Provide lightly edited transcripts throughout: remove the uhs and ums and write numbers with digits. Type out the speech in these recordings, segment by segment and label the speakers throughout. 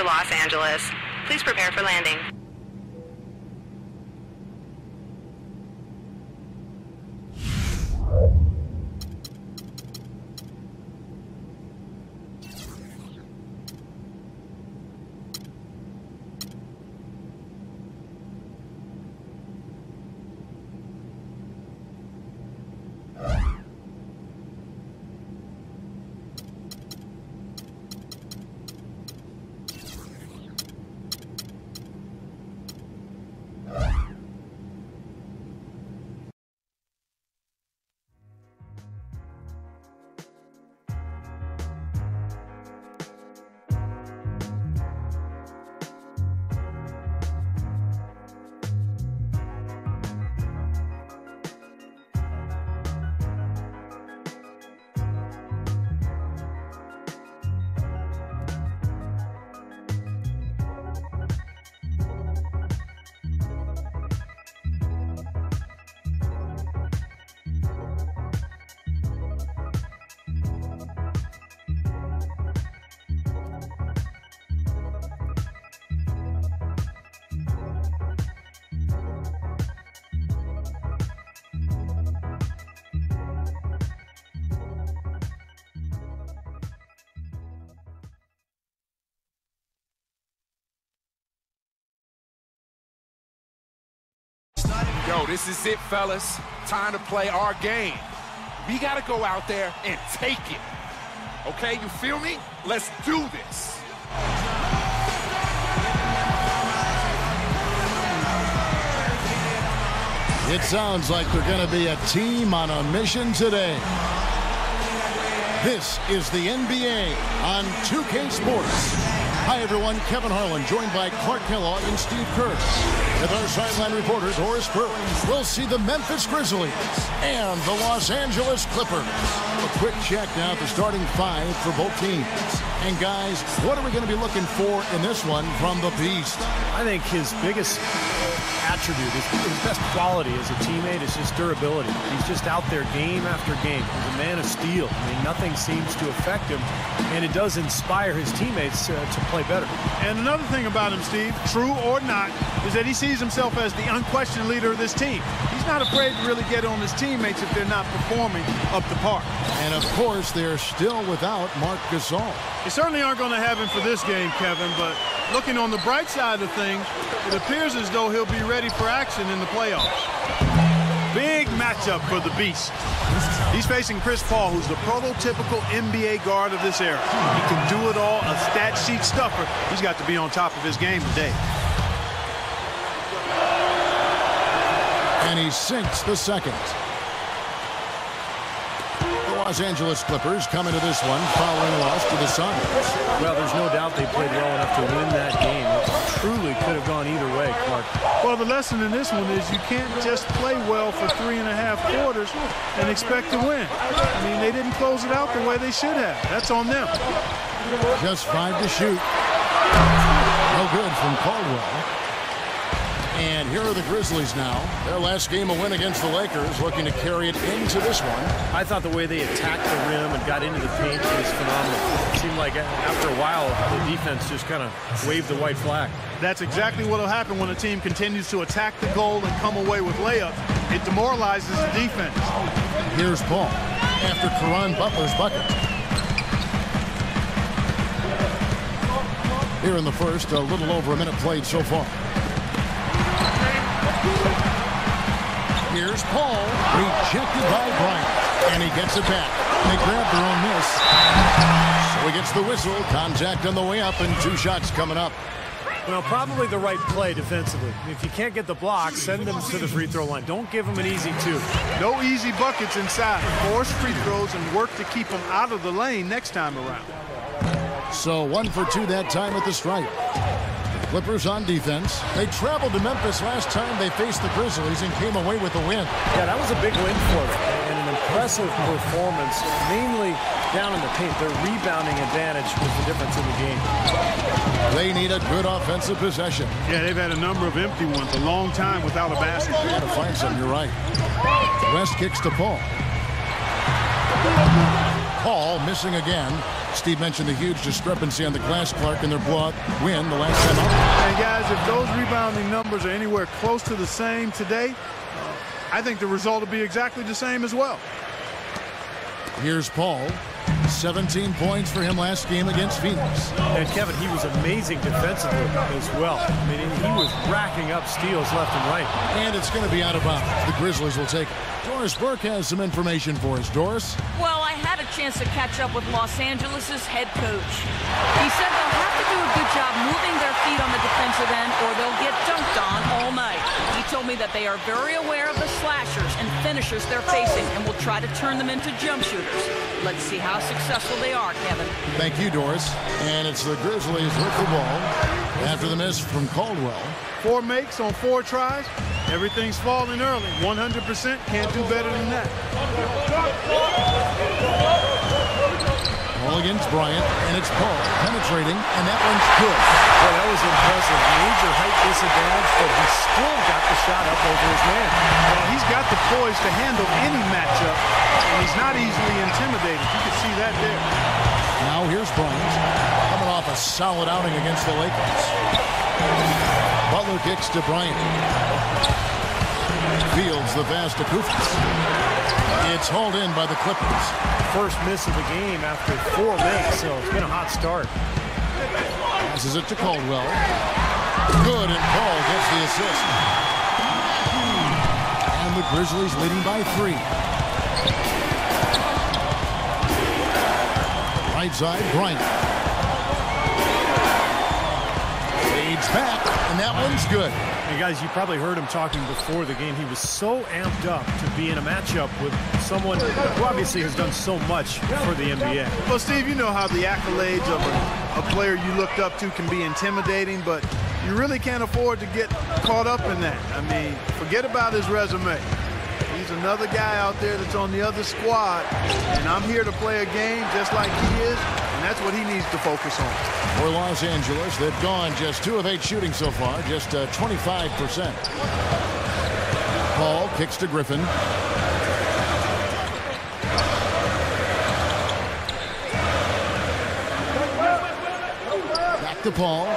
Speaker 1: Los Angeles. Please prepare for landing.
Speaker 2: Yo, this is it, fellas. Time to play our game. We got to go out there and take it. Okay, you feel me? Let's do this.
Speaker 3: It sounds like they're going to be a team on a mission today. This is the NBA on 2K Sports. Hi, everyone. Kevin Harlan, joined by Clark Kellogg and Steve Kerr. With our sideline reporter, Doris Burke, we'll see the Memphis Grizzlies and the Los Angeles Clippers. A quick check now at the starting five for both teams. And, guys, what are we going to be looking for in this one from the Beast?
Speaker 4: I think his biggest attribute, his best quality as a teammate is just durability. He's just out there game after game. He's a man of steel. I mean, nothing seems to affect him, and it does inspire his teammates to play better.
Speaker 5: And another thing about him, Steve, true or not, is that he sees himself as the unquestioned leader of this team. He's not afraid to really get on his teammates if they're not performing up to par.
Speaker 3: And, of course, they're still without Mark Gasol.
Speaker 5: They certainly aren't going to have him for this game, Kevin, but looking on the bright side of things, it appears as though he'll be ready for action in the playoffs. Big matchup for the Beast. He's facing Chris Paul, who's the prototypical NBA guard of this era. He can do it all, a stat sheet stuffer. He's got to be on top of his game today.
Speaker 3: And he sinks the second. The Los Angeles Clippers come into this one following a loss to the Suns.
Speaker 4: Well, there's no doubt they played well enough to win that game. It truly could have gone either way, Clark.
Speaker 5: Well, the lesson in this one is you can't just play well for 3.5 quarters and expect to win. I mean, they didn't close it out the way they should have. That's on them.
Speaker 3: Just 5 to shoot. No good from Caldwell. And here are the Grizzlies now. Their last game, a win against the Lakers, looking to carry it into this one.
Speaker 4: I thought the way they attacked the rim and got into the paint was phenomenal. It seemed like after a while, the defense just kind of waved the white flag.
Speaker 5: That's exactly what will happen when a team continues to attack the goal and come away with layups. It demoralizes the defense.
Speaker 3: Here's Paul after Caron Butler's bucket. Here in the first, a little over a minute played so far. Here's Paul, rejected by Bryant, and he gets it back. They grab their own miss. So he gets the whistle, contact on the way up, and 2 shots coming up.
Speaker 4: Well, probably the right play defensively. If you can't get the block, send them to the free throw line. Don't give them an easy 2.
Speaker 5: No easy buckets inside. Force free throws and work to keep them out of the lane next time around.
Speaker 3: So 1 for 2 that time at the stripe. Clippers on defense. They traveled to Memphis last time they faced the Grizzlies and came away with a win.
Speaker 4: Yeah, that was a big win for them. And an impressive performance, mainly down in the paint. Their rebounding advantage was the difference in the game.
Speaker 3: They need a good offensive possession.
Speaker 5: Yeah, they've had a number of empty ones, a long time without a basket.
Speaker 3: Got to find some, you're right. West kicks to Paul. Paul missing again. Steve mentioned the huge discrepancy on the glass Clark in their blowout win the last time out.
Speaker 5: And guys, if those rebounding numbers are anywhere close to the same today, I think the result will be exactly the same as well.
Speaker 3: Here's Paul. 17 points for him last game against Phoenix.
Speaker 4: And Kevin, he was amazing defensively as well. I mean, he was racking up steals left and right.
Speaker 3: And it's going to be out of bounds. The Grizzlies will take it. Doris Burke has some information for us. Doris?
Speaker 6: Well, I had a chance to catch up with Los Angeles' head coach. He said they'll have to do a good job moving their feet on the defensive end or they'll get dunked on all night. He told me that they are very aware of the slashers and finishers they're facing and will try to turn them into jump shooters. Let's see how successful they are, Kevin.
Speaker 3: Thank you, Doris. And it's the Grizzlies with the ball after the miss from Caldwell.
Speaker 5: 4 makes on 4 tries. Everything's falling early. 100%. Can't do better than that.
Speaker 3: Ball against Bryant, and it's Paul penetrating, and that one's good.
Speaker 4: Well, that was impressive. Major height disadvantage, but he still got the shot up over his man.
Speaker 5: Well, he's got the poise to handle any matchup, and he's not easily intimidated. You can see that there.
Speaker 3: Now here's Bryant, coming off a solid outing against the Lakers. Butler kicks to Bryant. Fields the pass to Kufis. It's hauled in by the Clippers.
Speaker 4: First miss of the game after 4 makes, so it's been a hot start.
Speaker 3: Passes it to Caldwell. Good, and Paul gets the assist. And the Grizzlies leading by 3. Right side, Bryant. Fades back, and that one's good.
Speaker 4: Hey guys, you probably heard him talking before the game. He was so amped up to be in a matchup with someone who obviously has done so much for the NBA.
Speaker 5: Well, Steve, you know how the accolades of a player you looked up to can be intimidating, but you really can't afford to get caught up in that. I mean, forget about his resume. He's another guy out there that's on the other squad, and I'm here to play a game just like he is, and that's what he needs to focus on.
Speaker 3: For Los Angeles, they've gone just 2 of 8 shooting so far, just 25%. Paul kicks to Griffin. Back to Paul.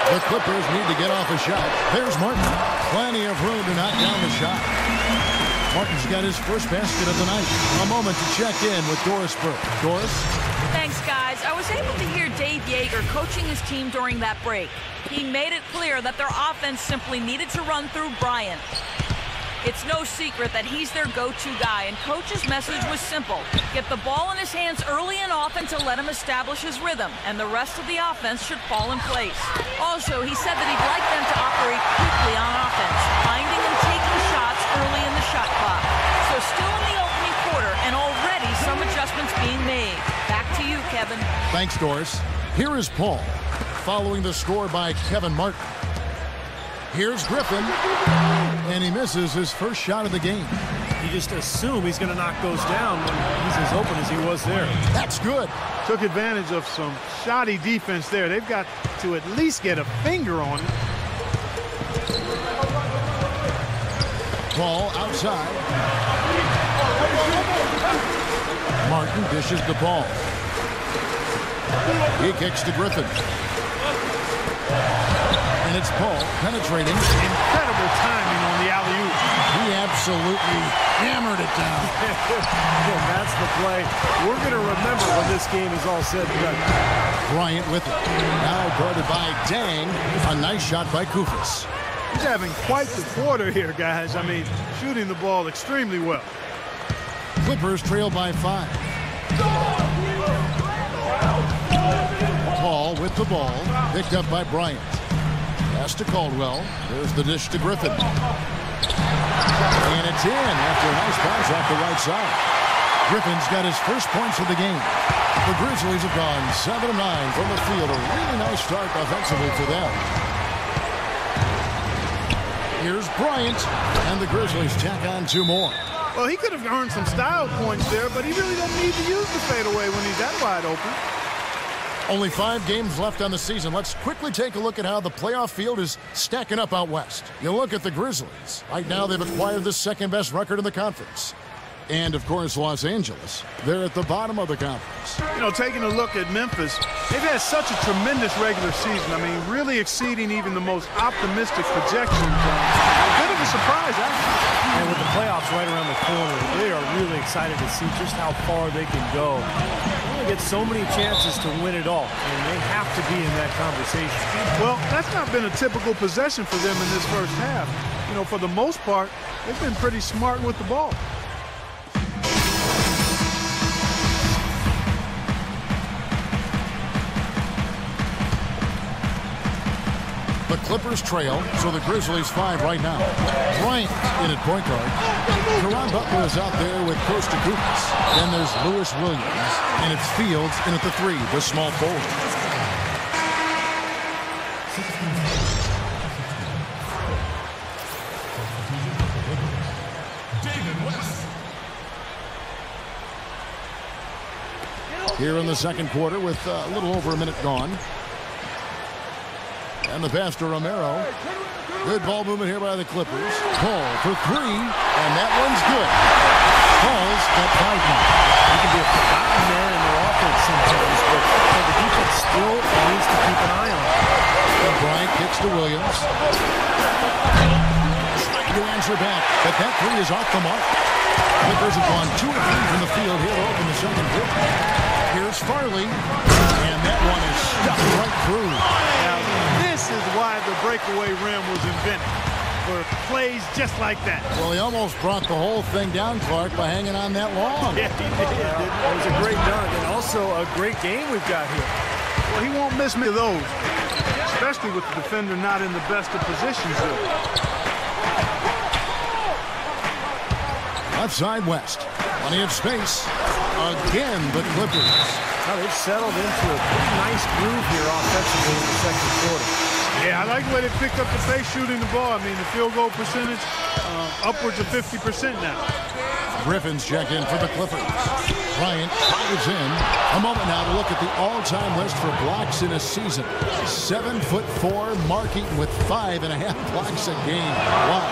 Speaker 3: The Clippers need to get off a shot. There's Martin. Plenty of room to knock down the shot. Martin's got his first basket of the night. A moment to check in with Doris Burke. Doris?
Speaker 6: Thanks, guys. I was able to hear Dave Yeager coaching his team during that break. He made it clear that their offense simply needed to run through Bryant. It's no secret that he's their go-to guy, and Coach's message was simple. Get the ball in his hands early and often to let him establish his rhythm, and the rest of the offense should fall in place. Also, he said that he'd like them to operate quickly on offense, finding and taking shots early in the shot clock. So still in the opening quarter, and already some adjustments being made. Back to you, Kevin.
Speaker 3: Thanks, Doris. Here is Paul, following the score by Kevin Martin. Here's Griffin, and he misses his first shot of the game.
Speaker 4: You just assume he's going to knock those down when he's as open as he was there.
Speaker 3: That's good.
Speaker 5: Took advantage of some shoddy defense there. They've got to at least get a finger on it.
Speaker 3: Ball outside. Martin dishes the ball. He kicks to Griffin. And it's Paul penetrating.
Speaker 5: Incredible timing on the alley-oop.
Speaker 3: He absolutely hammered it down.
Speaker 4: And that's the play we're going to remember when this game is all said and done.
Speaker 3: Bryant with it. Now guarded by Dang. A nice shot by Kufis.
Speaker 5: He's having quite the quarter here, guys. I mean, shooting the ball extremely well.
Speaker 3: Clippers trail by 5. Paul with the ball. Picked up by Bryant. Pass to Caldwell. There's the dish to Griffin. And it's in after a nice pass off the right side. Griffin's got his first points of the game. The Grizzlies have gone 7 of 9 from the field. A really nice start offensively for them. Here's Bryant, and the Grizzlies tack on 2 more.
Speaker 5: Well, he could have earned some style points there, but he really doesn't need to use the fadeaway when he's that wide open.
Speaker 3: Only 5 games left on the season. Let's quickly take a look at how the playoff field is stacking up out west. You look at the Grizzlies. Right now, they've acquired the second-best record in the conference. And, of course, Los Angeles. They're at the bottom of the conference.
Speaker 5: You know, taking a look at Memphis, they've had such a tremendous regular season. I mean, really exceeding even the most optimistic projections. A bit of a surprise, actually.
Speaker 4: And with the playoffs right around the corner, they are really excited to see just how far they can go. They get so many chances to win it all, and they have to be in that conversation.
Speaker 5: Well, that's not been a typical possession for them in this first half. You know, for the most part, they've been pretty smart with the ball.
Speaker 3: The Clippers trail, so the Grizzlies 5 right now. Bryant in at point guard. Caron Butler is out there with Costa Kukas. Then there's Lewis Williams, and it's Fields in at the 3, the small forward. Here in the second quarter with a little over a minute gone. And the pass to Romero. Good ball movement here by the Clippers. Paul for 3, and that one's good. Paul's got 5 now.
Speaker 4: He can be a forgotten man in their offense sometimes, but the defense still needs to keep an eye on him.
Speaker 3: And Bryant kicks to Williams. To answer back, but that 3 is off the mark. Clippers have gone 2 of 3 from the field here to open the second quarter. Here's Farley, and that one is stuck right through.
Speaker 5: Now, this is why the breakaway rim was invented, for plays just like that.
Speaker 3: Well, he almost brought the whole thing down, Clark, by hanging on that long.
Speaker 5: Yeah, he did.
Speaker 4: It was a great dunk, and also a great game we've got here.
Speaker 5: Well, he won't miss many of those, especially with the defender not in the best of positions here.
Speaker 3: Left side West. Plenty of space. Again, the Clippers.
Speaker 4: Now they've settled into a pretty nice groove here offensively in the second quarter.
Speaker 5: Yeah, I like the way they picked up the pace shooting the ball. I mean, the field goal percentage upwards of 50% now.
Speaker 3: Griffin's check in for the Clippers. Bryant is in. A moment now to look at the all-time list for blocks in a season. 7'4", Mark Eaton with 5.5 blocks a game. Wow.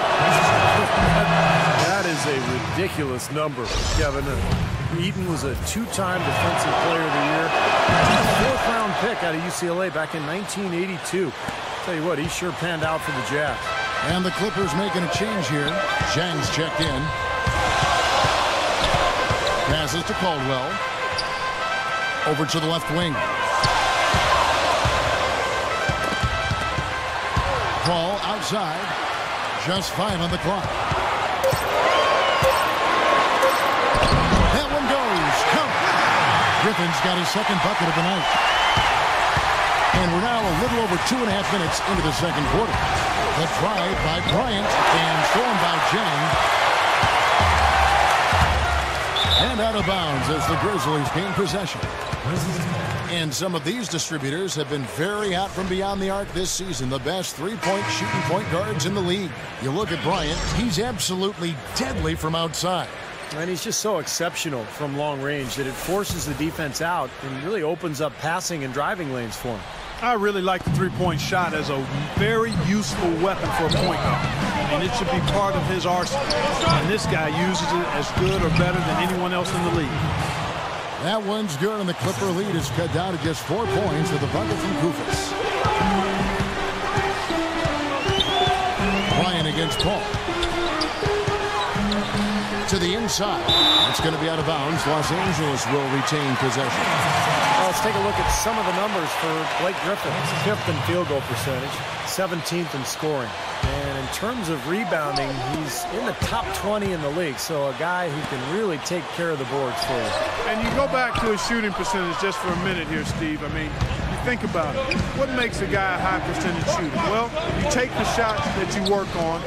Speaker 4: That is a ridiculous number, Kevin. Eaton was a 2-time Defensive Player of the Year. A 4th-round pick out of UCLA back in 1982. Tell you what, he sure panned out for the Jazz.
Speaker 3: And the Clippers making a change here. Zhang's checked in. Passes to Caldwell. Over to the left wing. Ball outside. Just 5 on the clock. That one goes. Come. Griffin's got his second bucket of the night. And we're now a little over 2.5 minutes into the second quarter. The drive by Bryant and stolen by Zhang. And out of bounds as the Grizzlies gain possession. And some of these distributors have been very hot from beyond the arc this season. The best three-point shooting point guards in the league. You look at Bryant, he's absolutely deadly from outside.
Speaker 4: And he's just so exceptional from long range that it forces the defense out and really opens up passing and driving lanes for him.
Speaker 5: I really like the three-point shot as a very useful weapon for a point guard. And it should be part of his arsenal. And this guy uses it as good or better than anyone else in the league.
Speaker 3: That one's good, and the Clipper lead is cut down to just 4 points with a bucket from Kufis. Bryant against Paul. To the inside. It's going to be out of bounds. Los Angeles will retain possession.
Speaker 4: Well, let's take a look at some of the numbers for Blake Griffin. 5th in field goal percentage, 17th in scoring. And in terms of rebounding, he's in the top 20 in the league. So a guy who can really take care of the boards for you.
Speaker 5: And you go back to his shooting percentage just for a minute here, Steve. I mean, you think about it. What makes a guy a high percentage shooter? Well, you take the shots that you work on.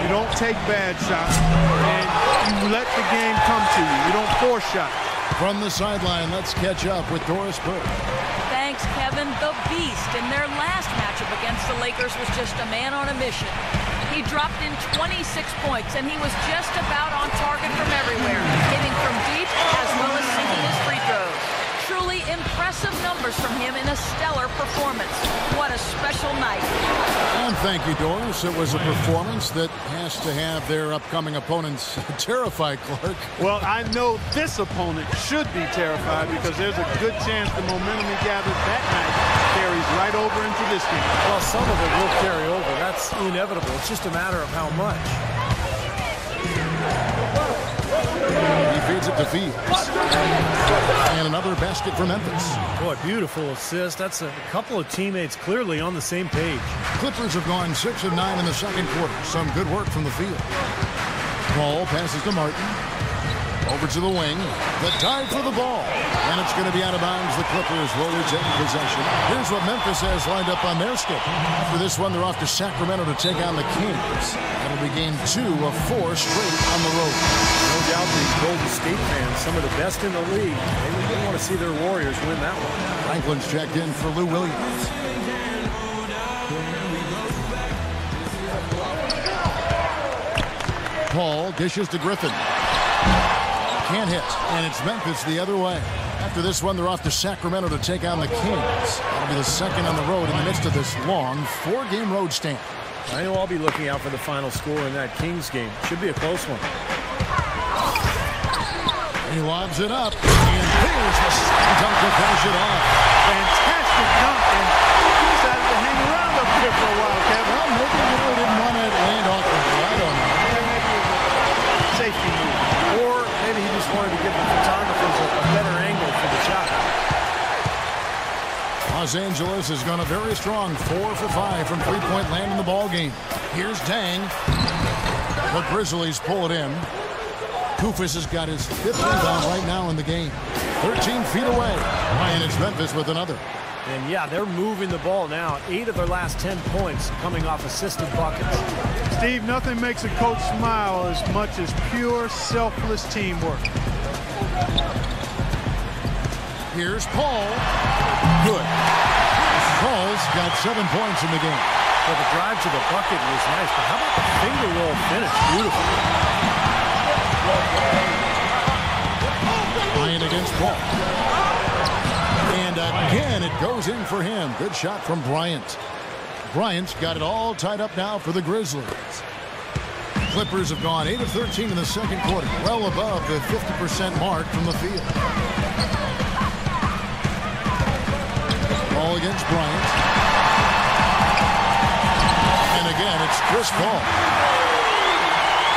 Speaker 5: You don't take bad shots. And you let the game come to you. You don't force shots.
Speaker 3: From the sideline, let's catch up with Doris Burke.
Speaker 6: Thanks, Kevin. The Beast in their last matchup against the Lakers was just a man on a mission. He dropped in 26 points, and he was just about on target from everywhere, hitting from deep as well as sinking his free throws. Truly impressive numbers from him in a stellar performance. What a a special night.
Speaker 3: And thank you, Doris. It was a performance that has to have their upcoming opponents terrified, Clark.
Speaker 5: Well, I know this opponent should be terrified because there's a good chance the momentum he gathered that night carries right over into this game.
Speaker 4: Well, some of it will carry over. That's inevitable. It's just a matter of how much.
Speaker 3: He feeds it to Fields. And another basket for Memphis.
Speaker 4: Boy, beautiful assist. That's a couple of teammates clearly on the same page.
Speaker 3: Clippers have gone 6 of 9 in the second quarter. Some good work from the field. Ball passes to Martin. Over to the wing. The dive for the ball. And it's going to be out of bounds. The Clippers will retain possession. Here's what Memphis has lined up on their schedule. After this one, they're off to Sacramento to take on the Kings. That'll be game 2 of 4 straight on the road.
Speaker 4: No doubt these Golden State fans, some of the best in the league, they want to see their Warriors win that one.
Speaker 3: Franklin's checked in for Lou Williams. Paul dishes to Griffin. Can't hit, and it's Memphis the other way. After this one, they're off to Sacramento to take on the Kings. That'll be the second on the road in the midst of this long 4-game road stand.
Speaker 4: I know I'll be looking out for the final score in that Kings game. Should be a close one.
Speaker 3: He lobs it up, and here's the second dunk to finish it off.
Speaker 5: Fantastic dunk, and he decided to hang around up here for a while, Kevin.
Speaker 3: Well, maybe he really didn't want to land off the I don't know.
Speaker 5: Safety move.
Speaker 4: Or maybe he just wanted to give the photographers a better angle for the shot.
Speaker 3: Los Angeles has gone a very strong 4 for 5 from three-point land in the ball game. Here's Dang. The Grizzlies pull it in. Koufos has got his 5th rebound right now in the game. 13 feet away. And it's Memphis with another.
Speaker 4: And yeah, they're moving the ball now. 8 of their last 10 points coming off assisted buckets.
Speaker 5: Steve, nothing makes a coach smile as much as pure, selfless teamwork.
Speaker 3: Here's Paul. Good. Paul's got 7 points in the game.
Speaker 4: Well, the drive to the bucket was nice, but how about the finger roll finish? Beautiful.
Speaker 3: Bryant against Paul. And again, it goes in for him. Good shot from Bryant. Bryant's got it all tied up now for the Grizzlies. Clippers have gone 8 of 13 in the second quarter, well above the 50% mark from the field. Ball against Bryant. And again, it's Chris Paul.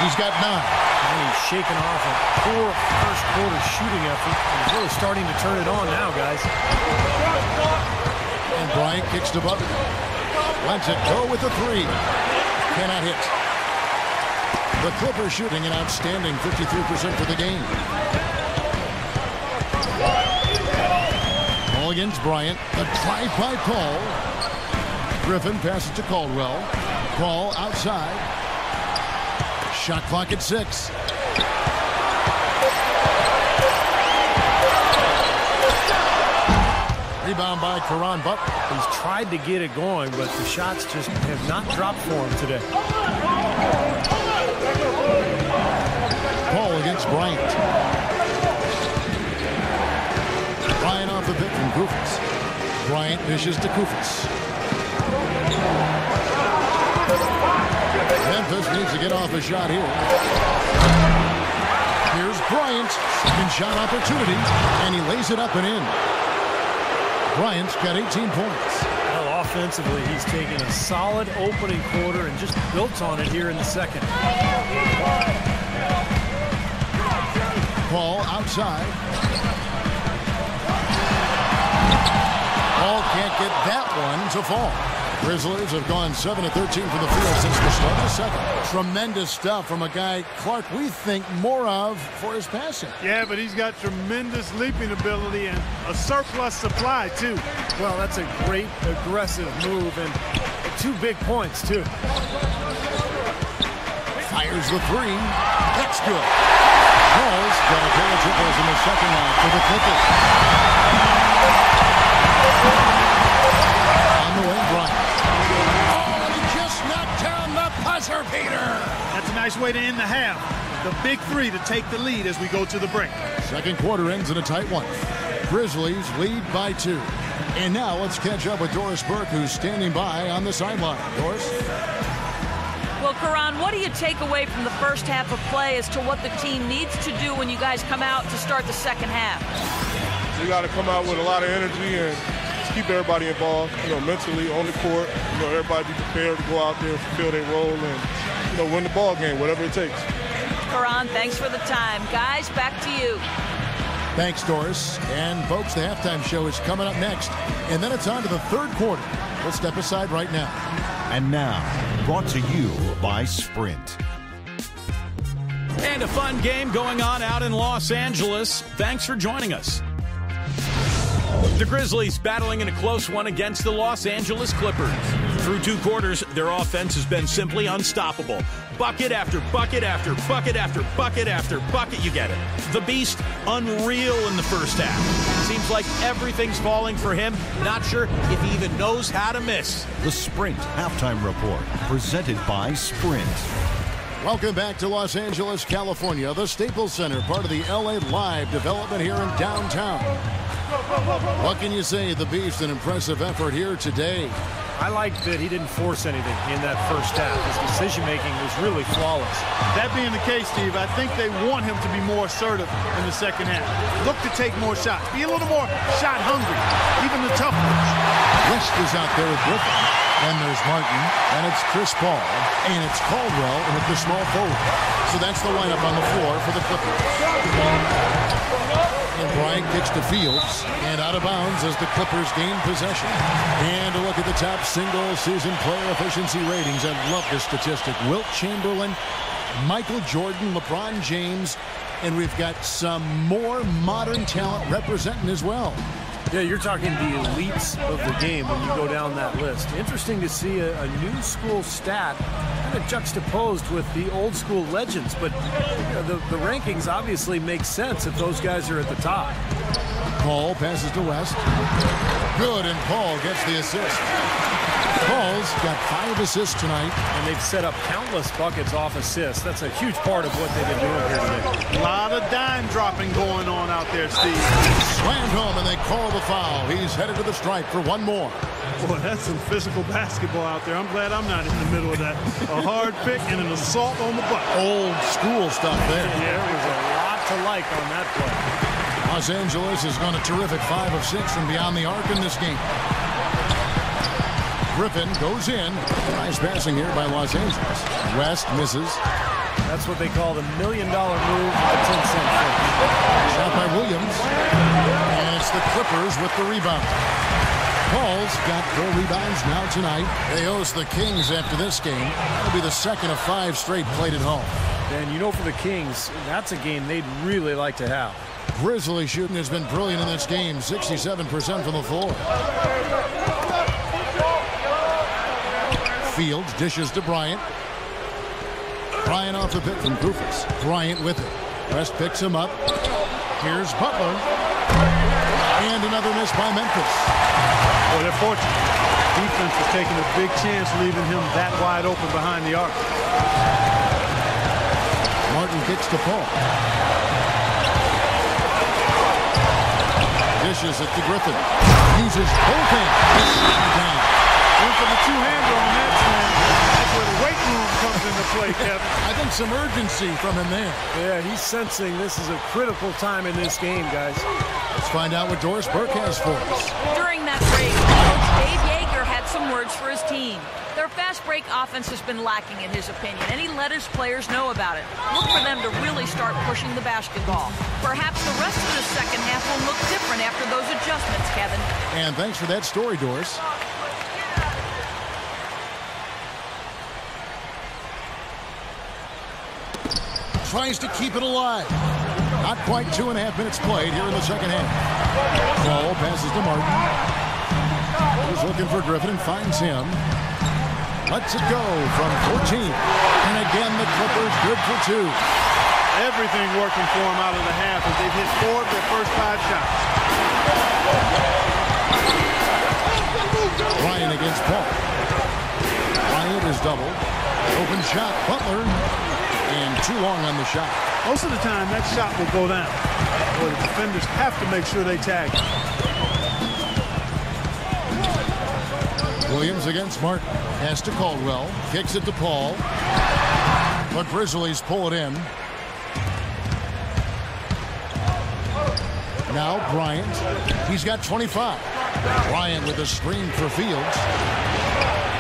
Speaker 3: He's got 9.
Speaker 4: And he's shaking off a poor first quarter shooting effort. He's really starting to turn it on now, guys.
Speaker 3: And Bryant kicks to Butler. Lets it go with the 3. Cannot hit. The Clippers shooting an outstanding 53% for the game. Ball against Bryant. The drive by Paul. Griffin passes to Caldwell. Paul outside. Shot clock at 6. Rebound by Caron Butler.
Speaker 4: He's tried to get it going, but the shots just have not dropped for him today.
Speaker 3: Paul against Bryant. Bryant off the pick from Koufos. Bryant dishes to Koufos. Memphis needs to get off a shot here. Here's Bryant. Second shot opportunity, and he lays it up and in. Bryant's got 18 points.
Speaker 4: Well, offensively, he's taken a solid opening quarter and just built on it here in the second.
Speaker 3: Paul outside. Paul can't get that one to fall. Grizzlies have gone 7 of 13 from the field since the start of the second. Tremendous stuff from a guy, Clark, we think more of for his passing.
Speaker 5: Yeah, but he's got tremendous leaping ability and a surplus supply, too.
Speaker 4: Well, that's a great aggressive move and 2 big points, too.
Speaker 3: Fires the 3. That's good. Paul's got a pair of triples in the second half for the Clippers. On the wing, Bryant. Oh, he just knocked down the buzzer beater.
Speaker 5: That's a nice way to end the half. The big 3 to take the lead as we go to the break.
Speaker 3: Second quarter ends in a tight one. Grizzlies lead by 2. And now let's catch up with Doris Burke, who's standing by on the sideline. Doris?
Speaker 6: Well, Karan, what do you take away from the first half of play as to what the team needs to do when you guys come out to start the second half?
Speaker 7: We got to come out with a lot of energy and just keep everybody involved, mentally on the court. Everybody be prepared to go out there, fulfill their role, and, win the ball game, whatever it takes.
Speaker 6: Karan, thanks for the time. Guys, back to you.
Speaker 3: Thanks, Doris. And, folks, the halftime show is coming up next. And then it's on to the third quarter. We'll step aside right now.
Speaker 8: And now, brought to you by Sprint.
Speaker 9: And a fun game going on out in Los Angeles. Thanks for joining us. The Grizzlies battling in a close one against the Los Angeles Clippers. Through 2 quarters, their offense has been simply unstoppable. Bucket after bucket after bucket after bucket after bucket, you get it. The Beast, unreal in the first half. Seems like everything's falling for him. Not sure if he even knows how to miss.
Speaker 8: The Sprint Halftime Report, presented by Sprint.
Speaker 3: Welcome back to Los Angeles, California, the Staples Center, part of the LA Live development here in downtown. What can you say? The Beast, an impressive effort here today.
Speaker 4: I like that he didn't force anything in that first half. His decision-making was really flawless.
Speaker 5: That being the case, Steve, I think they want him to be more assertive in the second half. Look to take more shots. Be a little more shot hungry, even the tough ones.
Speaker 3: West is out there with Griffin. Then there's Martin, and it's Chris Paul, and it's Caldwell with the small forward. So that's the lineup on the floor for the Clippers. And Bryant kicks to Fields, and out of bounds as the Clippers gain possession. And a look at the top single-season player efficiency ratings. I love this statistic. Wilt Chamberlain, Michael Jordan, LeBron James, and we've got some more modern talent representing as well.
Speaker 4: Yeah, you're talking the elites of the game when you go down that list. Interesting to see a new school stat kind of juxtaposed with the old school legends, but the rankings obviously make sense if those guys are at the top.
Speaker 3: Paul passes to West. Good, and Paul gets the assist. Paul's got 5 assists tonight.
Speaker 4: And they've set up countless buckets off assists. That's a huge part of what they've been doing here today.
Speaker 5: A lot of dime dropping going on out there, Steve.
Speaker 3: Slammed home, and they call the foul. He's headed to the stripe for one more.
Speaker 5: Boy, that's some physical basketball out there. I'm glad I'm not in the middle of that. A hard pick and an assault on the bucket.
Speaker 3: Old school stuff there.
Speaker 4: Yeah, there was a lot to like on that play.
Speaker 3: Los Angeles has gone a terrific 5 of 6 from beyond the arc in this game. Griffin goes in. Nice passing here by Los Angeles. West misses.
Speaker 4: That's what they call the $1 million move with the 10-cent flip.
Speaker 3: Shot by Williams. And it's the Clippers with the rebound. Paul's got 4 rebounds now tonight. They host the Kings after this game. It'll be the second of 5 straight played at home.
Speaker 4: And for the Kings, that's a game they'd really like to have.
Speaker 3: Grizzlies shooting has been brilliant in this game. 67% from the floor. Fields dishes to Bryant. Bryant off the pick from Goofus. Bryant with it. West picks him up. Here's Butler. And another miss by Memphis.
Speaker 5: Boy, they're fortunate. Defense is taking a big chance, leaving him that wide open behind the arc.
Speaker 3: Martin kicks to Paul. Dishes it to Griffin. Uses both hands. Down.
Speaker 5: Went for the two-hander on that slam. That's where the weight room comes into play, Kevin.
Speaker 3: I think some urgency from him there.
Speaker 4: Yeah, he's sensing this is a critical time in this game, guys.
Speaker 3: Let's find out what Doris Burke has for us.
Speaker 6: During that break, Coach Dave Yeager had some words for his team. Their fast break offense has been lacking in his opinion, and he let his players know about it. Look for them to really start pushing the basketball. Perhaps the rest of the second half will look different after those adjustments, Kevin.
Speaker 3: And thanks for that story, Doris. Tries to keep it alive. Not quite 2.5 minutes played here in the second half. Ball passes to Martin. He's looking for Griffin and finds him. Lets it go from 14. And again, the Clippers good for 2.
Speaker 5: Everything working for them out of the half as they've hit 4 of their first 5 shots.
Speaker 3: Bryant against Paul. Bryant is doubled. Open shot, Butler. And too long on the shot.
Speaker 5: Most of the time, that shot will go down. Or the defenders have to make sure they tag him.
Speaker 3: Williams against Martin. Pass to Caldwell. Kicks it to Paul. The Grizzlies pull it in. Now Bryant. He's got 25. Bryant with a screen for Fields.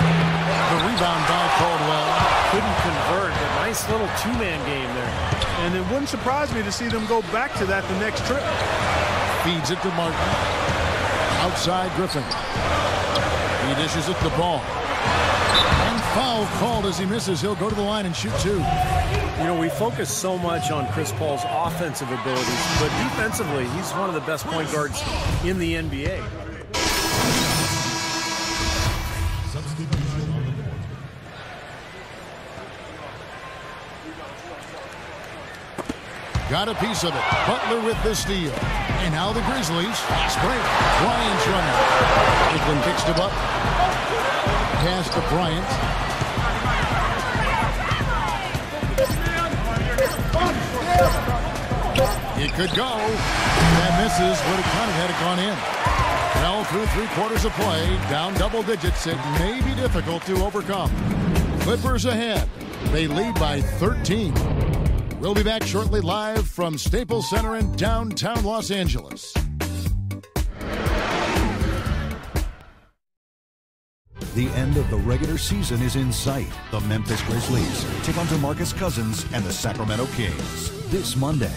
Speaker 3: The rebound by Caldwell.
Speaker 4: Couldn't convert. A nice little two-man game there.
Speaker 5: And it wouldn't surprise me to see them go back to that the next trip.
Speaker 3: Feeds it to Martin. Outside Griffin. He dishes it to Paul. And foul called as he misses. He'll go to the line and shoot two.
Speaker 4: You know, we focus so much on Chris Paul's offensive abilities, but defensively, he's one of the best point guards in the NBA.
Speaker 3: Got a piece of it. Butler with the steal. And now the Grizzlies. Fast break. Bryant's running. Griffin kicks to Butler. Pass to Bryant. It could go. That misses, but it kind of had it gone in. Well, through 3/4 of play, down double digits, it may be difficult to overcome. Clippers ahead. They lead by 13. We'll be back shortly live from Staples Center in downtown Los Angeles.
Speaker 8: The end of the regular season is in sight. The Memphis Grizzlies take on DeMarcus Cousins and the Sacramento Kings this Monday.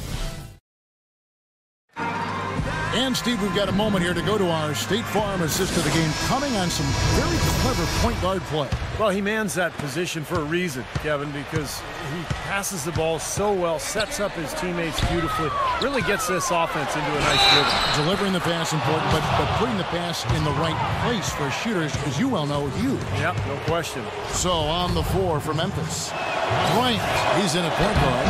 Speaker 3: And, Steve, we've got a moment here to go to our State Farm assist of the game, coming on some very clever point guard play.
Speaker 4: Well, he mans that position for a reason, Kevin, because he passes the ball so well, sets up his teammates beautifully, really gets this offense into a nice rhythm.
Speaker 3: Delivering the pass important, but putting the pass in the right place for shooters, as you well know, huge.
Speaker 4: Yep, no question.
Speaker 3: So on the floor for Memphis, Bryant, he's in a point guard.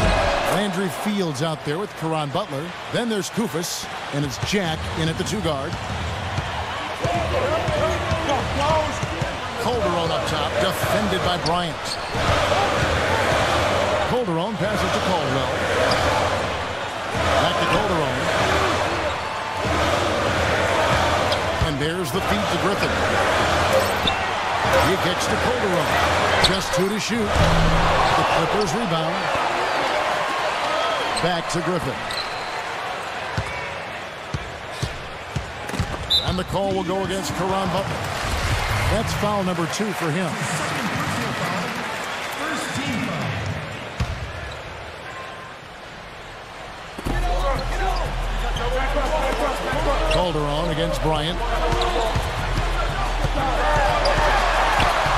Speaker 3: Landry Fields out there with Caron Butler. Then there's Kufus, and it's Jack in at the 2 guard. Calderon up top, defended by Bryant. Calderon passes to Caldwell. Back to Calderon. And there's the feed to Griffin. He kicks to Calderon. Just 2 to shoot. The Clippers rebound. Back to Griffin. And the call will go against Caron Butler. That's foul number 2 for him. Calderon against Bryant.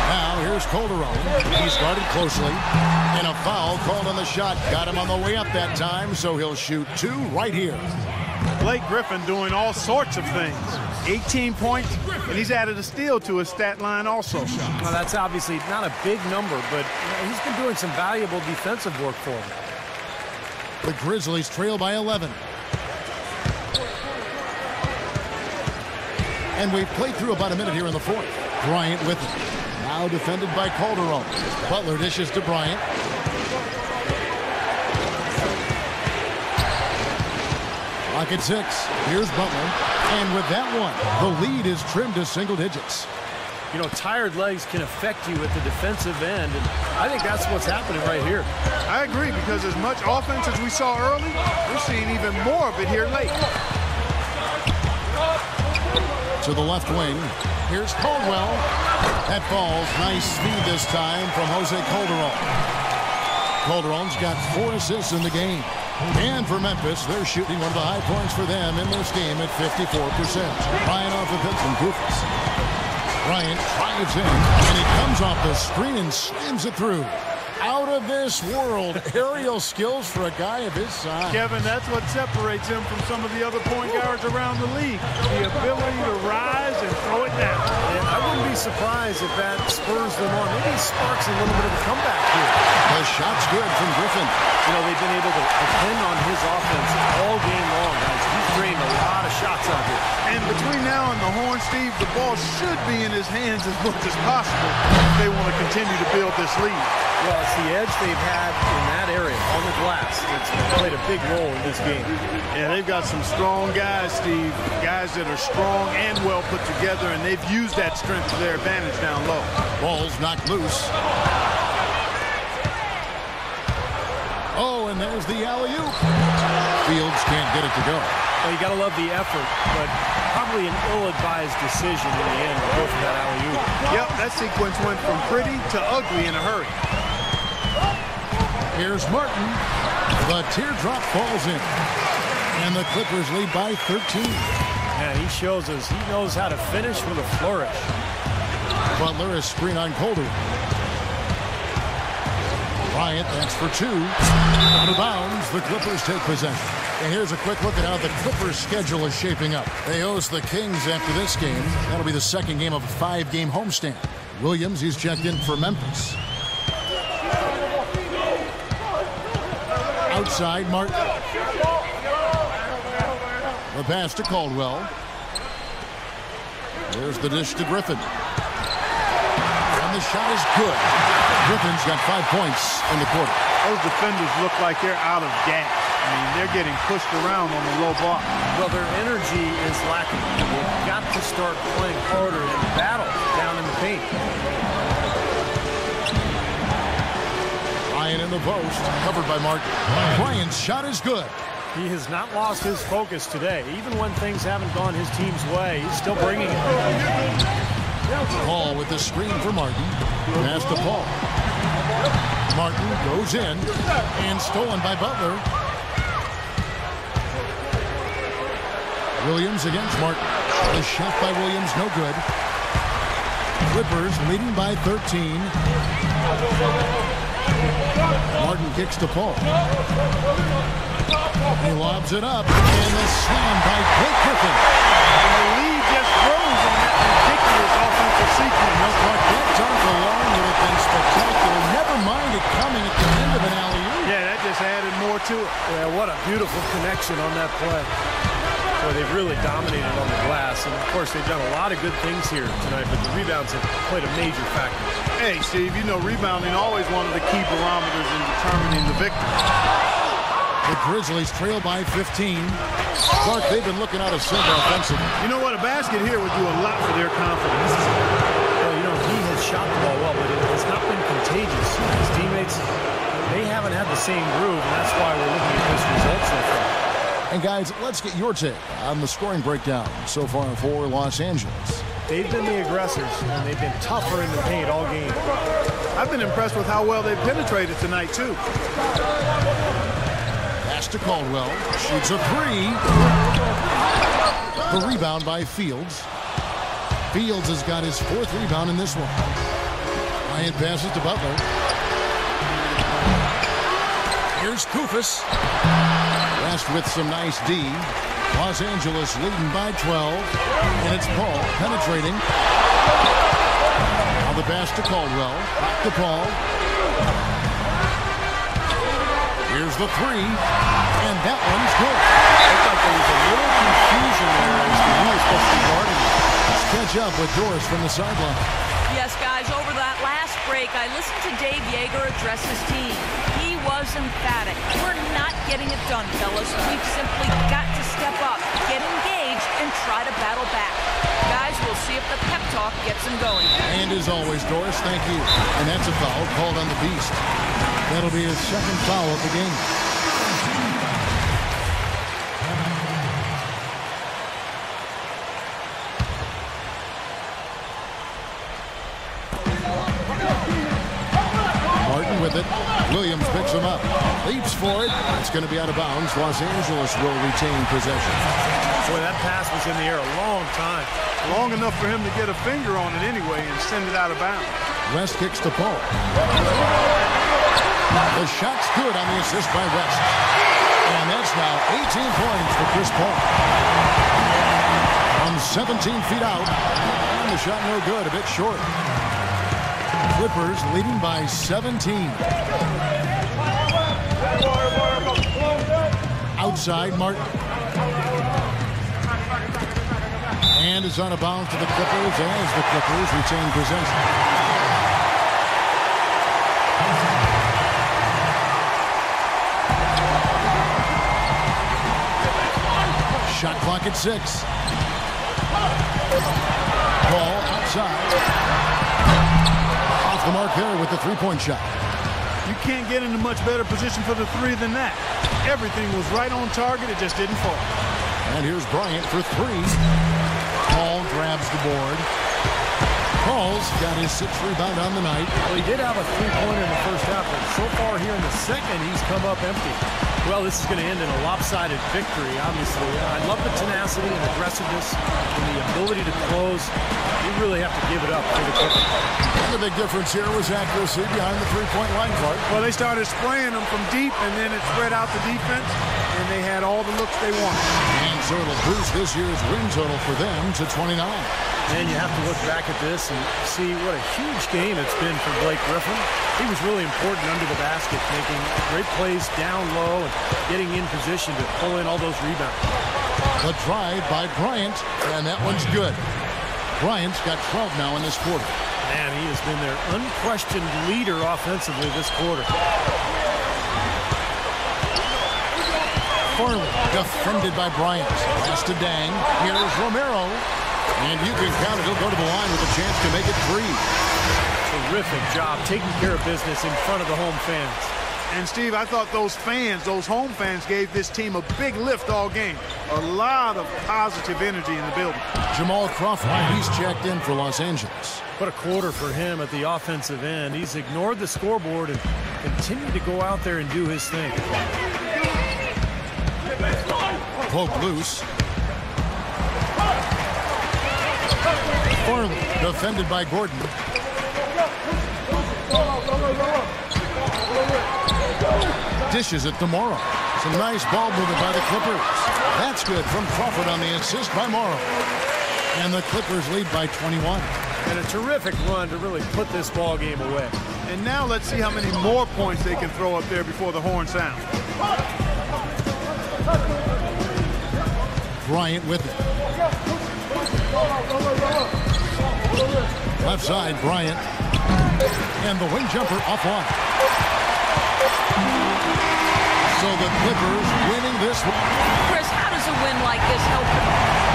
Speaker 3: Now here's Calderon. He's guarded closely. And a foul called on the shot. Got him on the way up that time, so he'll shoot 2 right here.
Speaker 5: Blake Griffin doing all sorts of things. 18 points, and he's added a steal to his stat line also.
Speaker 4: Well, that's obviously not a big number, but he's been doing some valuable defensive work for him.
Speaker 3: The Grizzlies trail by 11. And we've played through about a minute here in the fourth. Bryant with it. Now defended by Calderon. Butler dishes to Bryant. Clock at 6. Here's Butler. And with that one, the lead is trimmed to single digits.
Speaker 4: You know, tired legs can affect you at the defensive end, and I think that's what's happening right here.
Speaker 5: I agree, because as much offense as we saw early, we're seeing even more of it here late.
Speaker 3: To the left wing. Here's Caldwell. That falls. Nice speed this time from Jose Calderon. Calderon's got 4 assists in the game. And for Memphis, they're shooting one of the high points for them in this game at 54%. Bryant off of it from Kufus. Bryant drives in, and he comes off the screen and slams it through. Out of this world aerial skills for a guy of his size.
Speaker 5: Kevin, that's what separates him from some of the other point guards around the league. The ability to rise and throw it down.
Speaker 4: And I wouldn't be surprised if that spurs them on. Maybe sparks a little bit of a comeback here.
Speaker 3: The shot's good from Griffin.
Speaker 4: You know, they've been able to depend on his offense all game long, guys. He's drained a lot of shots out here.
Speaker 5: And between now and the horn, Steve, the ball should be in his hands as much as possible if they want to continue to build this lead.
Speaker 4: Well, it's the edge they've had in that area on the glass. It's played a big role in this game.
Speaker 5: Yeah, they've got some strong guys, Steve. Guys that are strong and well put together, and they've used that strength to their advantage down low.
Speaker 3: Ball's knocked loose. Oh, and there's the alley-oop. Fields can't get it to go.
Speaker 4: Well, you got to love the effort, but probably an ill-advised decision in the end to go for that alley-oop.
Speaker 5: Yep, that sequence went from pretty to ugly in a hurry.
Speaker 3: Here's Martin. The teardrop falls in. And the Clippers lead by 13.
Speaker 4: And he shows us he knows how to finish with a flourish.
Speaker 3: Butler is screen on Calder. Bryant, that's for two. Out of bounds, the Clippers take possession. And here's a quick look at how the Clippers' schedule is shaping up. They host the Kings after this game. That'll be the second game of a 5-game homestand. Williams, he's checked in for Memphis. Outside, Martin. The pass to Caldwell. There's the dish to Griffin. And the shot is good. Griffin's got 5 points in the quarter.
Speaker 5: Those defenders look like they're out of gas. I mean, they're getting pushed around on the low block.
Speaker 4: Well, their energy is lacking. They've got to start playing harder in battle down in the paint.
Speaker 3: Bryant in the post, covered by Mark. Bryant's shot is good.
Speaker 4: He has not lost his focus today. Even when things haven't gone his team's way, he's still bringing it.
Speaker 3: Paul with the screen for Martin. Pass to Paul. Martin goes in and stolen by Butler. Williams against Martin. The shot by Williams, no good. Clippers leading by 13. Martin kicks to Paul. He lobs it up, and the slam by Blake Griffin.
Speaker 5: And the lead just grows on that ridiculous offensive sequence.
Speaker 3: No, Clark, that dunk alone would have been spectacular. Never mind it coming at the end of an alley-oop.
Speaker 5: Yeah, that just added more to it.
Speaker 4: Yeah, what a beautiful connection on that play. Well, they've really dominated on the glass, and of course they've done a lot of good things here tonight, but the rebounds have played a major factor.
Speaker 5: Hey, Steve, you know rebounding always one of the key barometers in determining the victory.
Speaker 3: The Grizzlies trail by 15. Clark, they've been looking out of sync offensively.
Speaker 5: You know what? A basket here would do a lot for their confidence.
Speaker 4: Well, you know, he has shot the ball well, but it has not been contagious. His teammates, they haven't had the same groove, and that's why we're looking at this result so far.
Speaker 3: And guys, let's get your take on the scoring breakdown so far for Los Angeles.
Speaker 4: They've been the aggressors, and they've been tougher in the paint all game.
Speaker 5: I've been impressed with how well they've penetrated tonight, too.
Speaker 3: Pass to Caldwell. Shoots a three. The rebound by Fields. Fields has got his 4th rebound in this one. Bryant passes to Butler. Here's Koufos. West with some nice D. Los Angeles leading by 12. And it's Paul penetrating. Now the pass to Caldwell. Back to Paul. Here's the three. And that one's good.
Speaker 4: Looks like there was a little confusion there as to who was supposed to be guarding him.
Speaker 3: Let's catch up with Doris from the sideline.
Speaker 6: Yes, guys, over that last break, I listened to Dave Yeager address his team. He was emphatic. We're not getting it done, fellas. We've simply got to step up, get engaged, and try to battle back. Guys, we'll see if the pep talk gets them going.
Speaker 3: And as always, Doris, thank you. And that's a foul called on the Beast. That'll be his 2nd foul of the game. With it. Williams picks him up. Leaps for it. It's going to be out of bounds. Los Angeles will retain possession.
Speaker 4: Boy, that pass was in the air a long time.
Speaker 5: Long enough for him to get a finger on it anyway and send it out of bounds.
Speaker 3: West kicks to Paul. The shot's good on the assist by West. And that's now 18 points for Chris Paul. From 17 feet out. And the shot no good. A bit short. Clippers leading by 17. Outside, Martin. And is out of bounds to the Clippers as the Clippers retain possession. Shot clock at 6. Ball outside. Off the mark there with the three-point shot.
Speaker 5: You can't get into much better position for the three than that. Everything was right on target. It just didn't fall.
Speaker 3: And here's Bryant for 3. Paul grabs the board. Paul's got his 6th rebound on the night.
Speaker 4: Well, he did have a three-pointer in the first half, but so far here in the second, he's come up empty. Well, this is going to end in a lopsided victory, obviously. I love the tenacity and aggressiveness and the ability to close. You really have to give it up for the Clippers.
Speaker 3: The big difference here was accuracy behind the three-point line, Clark.
Speaker 5: Well, they started spraying them from deep, and then it spread out the defense, and they had all the looks they wanted.
Speaker 3: And so it'll boost this year's win total for them to 29.
Speaker 4: And you have to look back at this and see what a huge game it's been for Blake Griffin. He was really important under the basket, making great plays down low and getting in position to pull in all those rebounds.
Speaker 3: The drive by Bryant, and that one's good. Bryant's got 12 now in this quarter.
Speaker 4: Man, he has been their unquestioned leader offensively this quarter.
Speaker 3: Farley defended by Bryant. Pass to Dang. Here's Romero. And you can count it. He'll go to the line with a chance to make it 3.
Speaker 4: Terrific job taking care of business in front of the home fans.
Speaker 5: And, Steve, I thought those fans, those home fans, gave this team a big lift all game. A lot of positive energy in the building.
Speaker 3: Jamal Crawford, he's checked in for Los Angeles.
Speaker 4: What a quarter for him at the offensive end. He's ignored the scoreboard and continued to go out there and do his thing.
Speaker 3: Poke loose. Farley defended by Gordon. Dishes it to Morrow. Some nice ball movement by the Clippers. That's good from Crawford on the assist by Morrow. And the Clippers lead by 21.
Speaker 4: And a terrific run to really put this ball game away.
Speaker 5: And now let's see how many more points they can throw up there before the horn sounds.
Speaker 3: Bryant with it. Left side, Bryant. And the wing jumper offline. So the Clippers winning this one.
Speaker 6: Chris, how does a win like this help them?